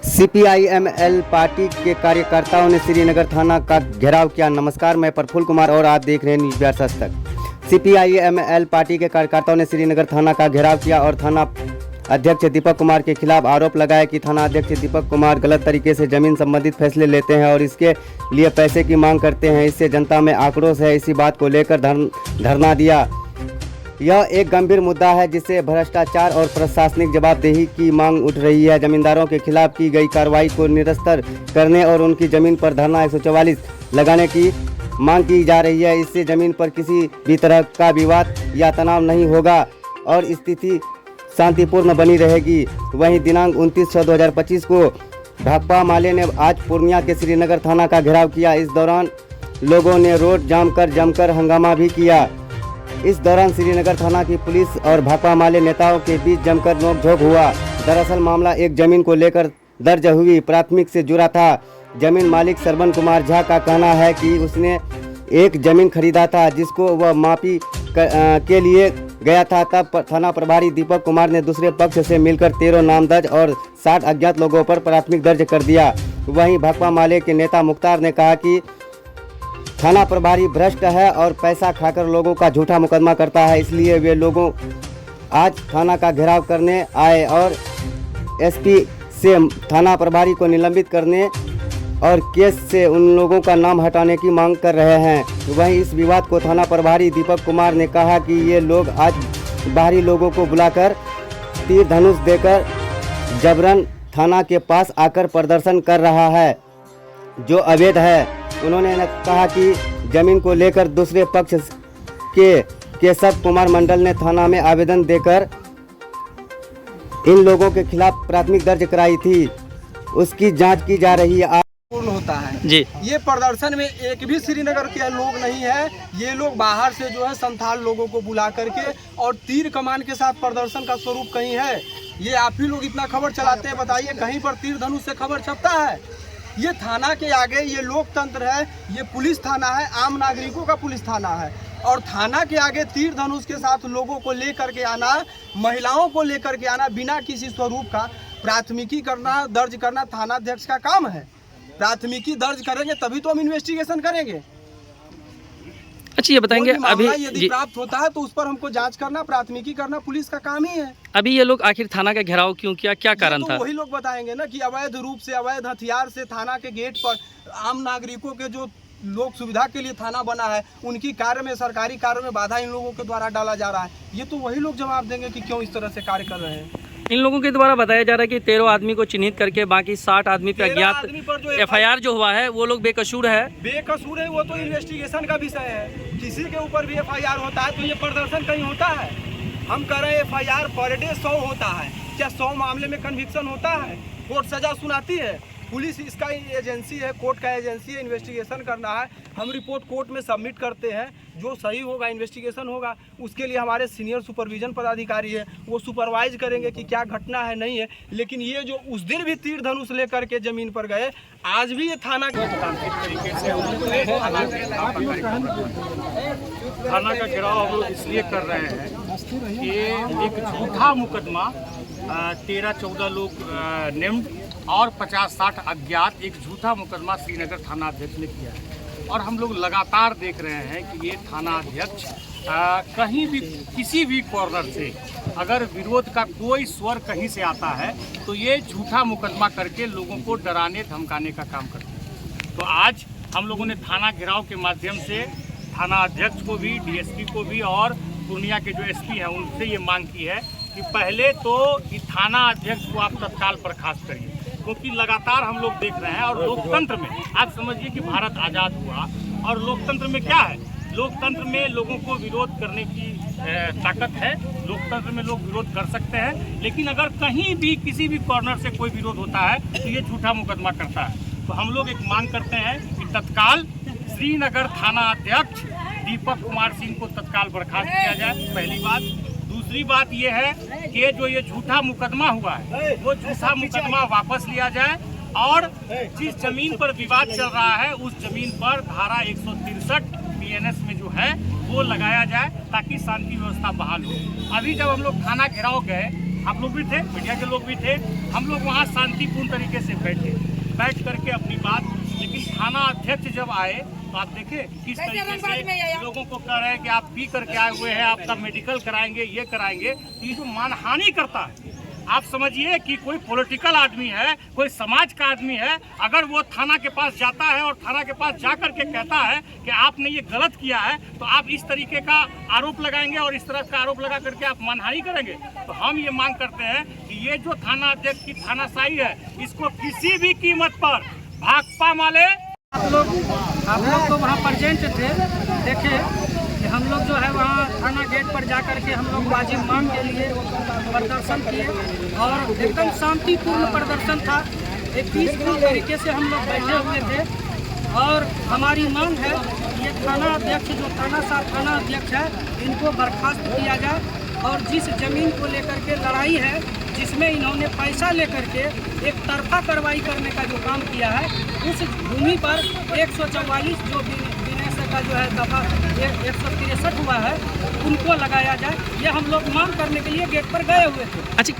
CPI-ML party के कार्यकर्ताओं ने श्रीनगर थाना का घेराव किया। नमस्कार, मैं प्रफुल्ल कुमार और आप देख रहे हैं न्यूज़ बिहार सस्तक। CPI-ML पार्टी के कार्यकर्ताओं ने श्रीनगर थाना का घेराव किया और थाना अध्यक्ष दीपक कुमार के खिलाफ आरोप लगाया कि थाना अध्यक्ष दीपक कुमार गलत तरीके से जमीन संबंधित फैसले लेते हैं और इसके लिए पैसे की मांग करते हैं। इससे जनता में आक्रोश है। इसी बात को लेकर धरना दिया। यह एक गंभीर मुद्दा है जिससे भ्रष्टाचार और प्रशासनिक जवाबदेही की मांग उठ रही है। जमींदारों के खिलाफ की गई कार्रवाई को निरस्त करने और उनकी जमीन पर धरना 144 लगाने की मांग की जा रही है। इससे जमीन पर किसी भी तरह का विवाद या तनाव नहीं होगा और स्थिति शांतिपूर्ण बनी रहेगी। वहीं दिनांक 29/6/2025 को भाकपा माले ने आज पूर्णिया के श्रीनगर थाना का घेराव किया। इस दौरान लोगों ने रोड जाम कर जमकर हंगामा भी किया। इस दौरान श्रीनगर थाना की पुलिस और भाकपा माले नेताओं के बीच जमकर नोकझोंक हुआ। दरअसल मामला एक जमीन को लेकर दर्ज हुई प्राथमिक से जुड़ा था। जमीन मालिक श्रवण कुमार झा का कहना है कि उसने एक जमीन खरीदा था जिसको वह मापी के लिए गया था। तब थाना प्रभारी दीपक कुमार ने दूसरे पक्ष से मिलकर 13 नामदर्ज और 60 अज्ञात लोगों पर प्राथमिक दर्ज कर दिया। वहीं भाकपा माले के नेता मुख्तार ने कहा कि थाना प्रभारी भ्रष्ट है और पैसा खाकर लोगों का झूठा मुकदमा करता है, इसलिए वे लोगों आज थाना का घेराव करने आए और एसपी से थाना प्रभारी को निलंबित करने और केस से उन लोगों का नाम हटाने की मांग कर रहे हैं। वहीं इस विवाद को थाना प्रभारी दीपक कुमार ने कहा कि ये लोग आज बाहरी लोगों को बुलाकर तीर धनुष देकर जबरन थाना के पास आकर प्रदर्शन कर रहा है जो अवैध है। उन्होंने कहा कि जमीन को लेकर दूसरे पक्ष के केशव कुमार मंडल ने थाना में आवेदन देकर इन लोगों के खिलाफ प्राथमिक दर्ज कराई थी, उसकी जांच की जा रही है। पूर्ण होता है जी, ये प्रदर्शन में एक भी श्रीनगर के लोग नहीं है। ये लोग बाहर से जो है संथाल लोगों को बुला करके और तीर कमान के साथ प्रदर्शन का स्वरूप कहीं है। ये आप ही लोग इतना खबर चलाते हैं, बताइए कहीं पर तीर धनुष से खबर छपता है? ये थाना के आगे ये लोकतंत्र है, ये पुलिस थाना है, आम नागरिकों का पुलिस थाना है और थाना के आगे तीर धनुष के साथ लोगों को लेकर के आना, महिलाओं को लेकर के आना बिना किसी स्वरूप का प्राथमिकी करना, दर्ज करना थाना अध्यक्ष का काम है। प्राथमिकी दर्ज करेंगे तभी तो हम इन्वेस्टिगेशन करेंगे। अच्छा ये बताएंगे अभी यदि प्राप्त होता है तो उस पर हमको जांच करना, प्राथमिकी करना पुलिस का काम ही है। अभी ये लोग आखिर थाना का घेराव क्यों किया, क्या कारण था? वही लोग बताएंगे ना कि अवैध रूप से, अवैध हथियार से थाना के गेट पर आम नागरिकों के जो लोक सुविधा के लिए थाना बना है उनकी कार्य में, सरकारी कार्य में बाधा इन लोगों के द्वारा डाला जा रहा है। ये तो वही लोग जवाब देंगे कि क्यों इस तरह से कार्य कर रहे हैं। इन लोगों के द्वारा बताया जा रहा है कि 13 आदमी को चिन्हित करके बाकी 60 आदमी पे अज्ञात FIR जो हुआ है वो लोग बेकसूर है। बेकसूर है वो तो इन्वेस्टिगेशन का विषय है। किसी के ऊपर भी FIR होता है तो ये प्रदर्शन कहीं होता है? हम कह रहे हैं FIR पर डे 100 होता है। क्या 100 मामले में कन्विक्शन होता है? कोर्ट सजा सुनाती है? पुलिस इसका एजेंसी है, कोर्ट का एजेंसी है, इन्वेस्टिगेशन करना है। हम रिपोर्ट कोर्ट में सबमिट करते हैं, जो सही होगा इन्वेस्टिगेशन होगा। उसके लिए हमारे सीनियर सुपरविजन पदाधिकारी है, वो सुपरवाइज करेंगे कि क्या घटना है नहीं है। लेकिन ये जो उस दिन भी तीर धनुष लेकर के जमीन पर गए, आज भी ये थाना का घेराव हम लोग इसलिए कर रहे हैं कि एक झूठा मुकदमा 13-14 लोग नेम्ड और 50-60 अज्ञात, एक झूठा मुकदमा श्रीनगर थाना अध्यक्ष ने किया है। और हम लोग लगातार देख रहे हैं कि ये थाना अध्यक्ष कहीं भी किसी भी कॉर्नर से अगर विरोध का कोई स्वर कहीं से आता है तो ये झूठा मुकदमा करके लोगों को डराने धमकाने का काम करते हैं। तो आज हम लोगों ने थाना घेराव के माध्यम से थाना अध्यक्ष को भी, DSP को भी और पूर्णिया के जो SP हैं उनसे ये मांग की है कि पहले तो थाना अध्यक्ष को आप तत्काल बर्खास्त करिए, क्योंकि लगातार हम लोग देख रहे हैं। और लोकतंत्र में आज समझिए कि भारत आज़ाद हुआ और लोकतंत्र में क्या है, लोकतंत्र में लोगों को विरोध करने की ताकत है। लोकतंत्र में लोग विरोध कर सकते हैं, लेकिन अगर कहीं भी किसी भी कॉर्नर से कोई विरोध होता है तो ये झूठा मुकदमा करता है। तो हम लोग एक मांग करते हैं कि तत्काल श्रीनगर थाना अध्यक्ष दीपक कुमार सिंह को तत्काल बर्खास्त किया जाए, पहली बात। दूसरी बात ये है कि जो ये झूठा मुकदमा हुआ है वो झूठा मुकदमा वापस लिया जाए और जिस जमीन पर विवाद चल रहा है उस जमीन पर धारा 163 PNS में जो है वो लगाया जाए ताकि शांति व्यवस्था बहाल हो। अभी जब हम लोग थाना घेराव गए, आप लोग भी थे, मीडिया के लोग भी थे। हम लोग वहाँ शांतिपूर्ण तरीके से बैठ करके अपनी बात, लेकिन थाना अध्यक्ष जब आए तो आप देखें किस तरीके से लोगों को कह रहे हैं कि आप पी करके आए हुए हैं, आपका मेडिकल कराएंगे, ये कराएंगे। ये जो मानहानि करता है, आप समझिए कि कोई पॉलिटिकल आदमी है, कोई समाज का आदमी है, अगर वो थाना के पास जाता है और थाना के पास जा कर के कहता है कि आपने ये गलत किया है, तो आप इस तरीके का आरोप लगाएंगे और इस तरह का आरोप लगा करके आप मानहानि करेंगे। तो हम ये मांग करते हैं कि ये जो थाना अध्यक्ष की थानाशाही है, इसको किसी भी कीमत पर भाकपा वाले। आप लोग तो वहाँ प्रेजेंट थे, देखे कि हम लोग जो है वहाँ थाना गेट पर जा कर के हम लोग वाजिब मांग के लिए प्रदर्शन किए और एकदम शांतिपूर्ण प्रदर्शन था। एक पीसफुल तरीके से हम लोग बैठे हुए थे और हमारी मांग है ये थाना अध्यक्ष जो थाना अध्यक्ष है, इनको बर्खास्त किया जाए और जिस जमीन को लेकर के लड़ाई है, जिसमें इन्होंने पैसा लेकर के एक तरफा कार्रवाई करने का जो काम किया है, उस भूमि पर 144 जो विनय का जो है दफा 163 हुआ है, उनको लगाया जाए। ये हम लोग मांग करने के लिए गेट पर गए हुए थे। अच्छा,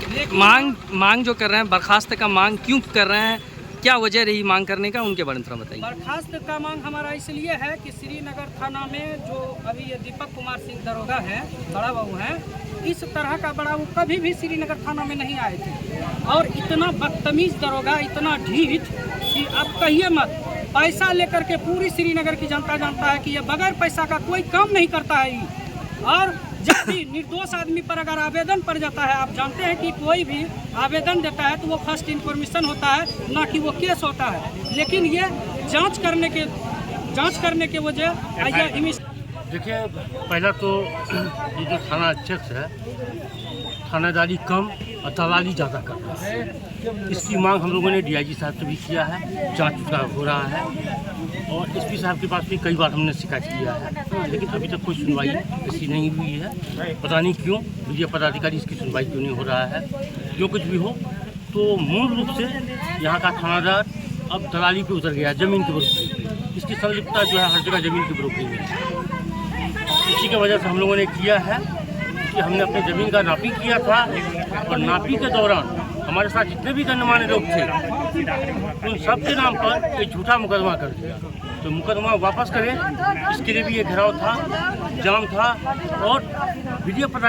मांग जो कर रहे हैं, बर्खास्त का मांग क्यों कर रहे हैं, क्या वजह रही मांग करने का, उनके बारे में थोड़ा बताइए। बर्खास्त का मांग हमारा इसलिए है कि श्रीनगर थाना में जो अभी ये दीपक कुमार सिंह दरोगा हैं, बड़ा बाबू हैं, इस तरह का बड़ा वो कभी भी श्रीनगर थाना में नहीं आए थे और इतना बदतमीज दरोगा, इतना ढीठ कि आप कहिए मत। पैसा लेकर के पूरी श्रीनगर की जनता जानता है कि ये बगैर पैसा का कोई काम नहीं करता है ये। और जब भी निर्दोष आदमी पर अगर आवेदन पड़ जाता है, आप जानते हैं कि कोई भी आवेदन देता है तो वो फर्स्ट इन्फॉर्मेशन होता है, ना कि वो केस होता है। लेकिन ये जांच करने के वजह देखिए, पहला तो ये जो थाना अध्यक्ष है, थानादारी कम और दलाली ज़्यादा करता है। इसकी मांग हम लोगों ने डीआईजी साहब से भी किया है, जांच उसका हो रहा है और एसपी साहब के पास भी कई बार हमने शिकायत किया है, लेकिन अभी तक कोई सुनवाई ऐसी नहीं हुई है। पता नहीं क्यों मीडिया पदाधिकारी इसकी सुनवाई क्यों नहीं हो रहा है। जो कुछ भी हो, तो मूल रूप से यहाँ का थानादार अब दलाली पे उतर गया, ज़मीन की ब्रोकरिंग। इसकी संलिप्तता जो है हर जगह ज़मीन की ब्रोकरिंग है। इसी की वजह से हम लोगों ने किया है कि हमने अपनी ज़मीन का नापी किया था और नापी के दौरान हमारे साथ जितने भी गणमान्य लोग थे, उन सब के नाम पर एक झूठा मुकदमा कर दिया। तो मुकदमा वापस करें, इसके लिए भी ये घेराव था, जाम था और मीडिया पता